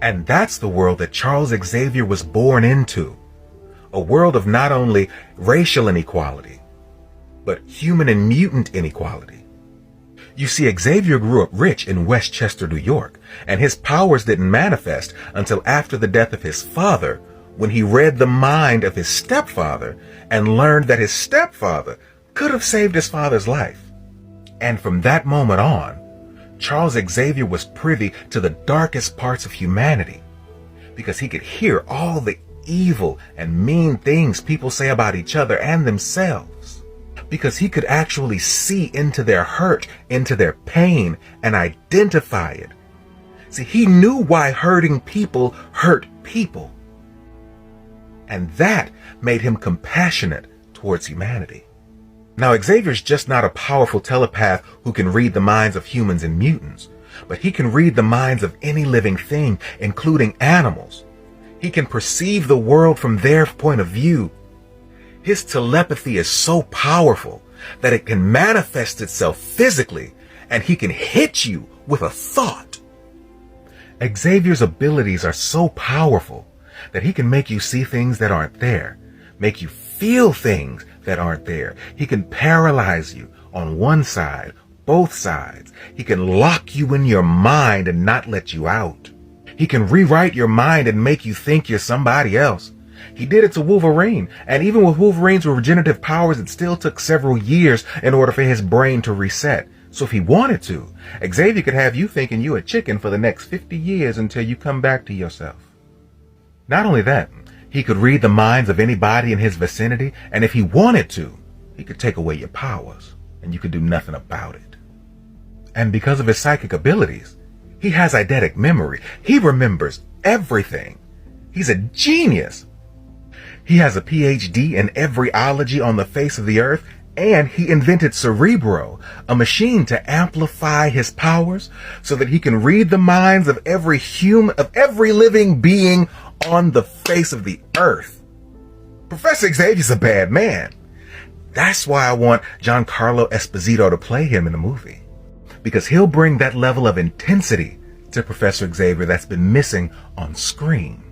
And that's the world that Charles Xavier was born into. A world of not only racial inequality, but human and mutant inequality. You see, Xavier grew up rich in Westchester, New York, and his powers didn't manifest until after the death of his father, when he read the mind of his stepfather and learned that his stepfather could have saved his father's life. And from that moment on, Charles Xavier was privy to the darkest parts of humanity, because he could hear all the evil and mean things people say about each other and themselves, because he could actually see into their hurt, into their pain, and identify it. See, he knew why hurting people hurt people. And that made him compassionate towards humanity. Now, Xavier's just not a powerful telepath who can read the minds of humans and mutants, but he can read the minds of any living thing, including animals. He can perceive the world from their point of view. His telepathy is so powerful that it can manifest itself physically, and he can hit you with a thought. Xavier's abilities are so powerful that he can make you see things that aren't there, make you feel things that aren't there. He can paralyze you on one side, both sides. He can lock you in your mind and not let you out. He can rewrite your mind and make you think you're somebody else. He did it to Wolverine, and even with Wolverine's regenerative powers, it still took several years in order for his brain to reset. So if he wanted to, Xavier could have you thinking you a chicken for the next 50 years until you come back to yourself. Not only that, he could read the minds of anybody in his vicinity, and if he wanted to, he could take away your powers, and you could do nothing about it. And because of his psychic abilities, he has eidetic memory. He remembers everything. He's a genius. He has a PhD in every ology on the face of the earth, and he invented Cerebro, a machine to amplify his powers so that he can read the minds of every living being on the face of the earth. Professor Xavier's a bad man. That's why I want Giancarlo Esposito to play him in the movie, because he'll bring that level of intensity to Professor Xavier that's been missing on screen.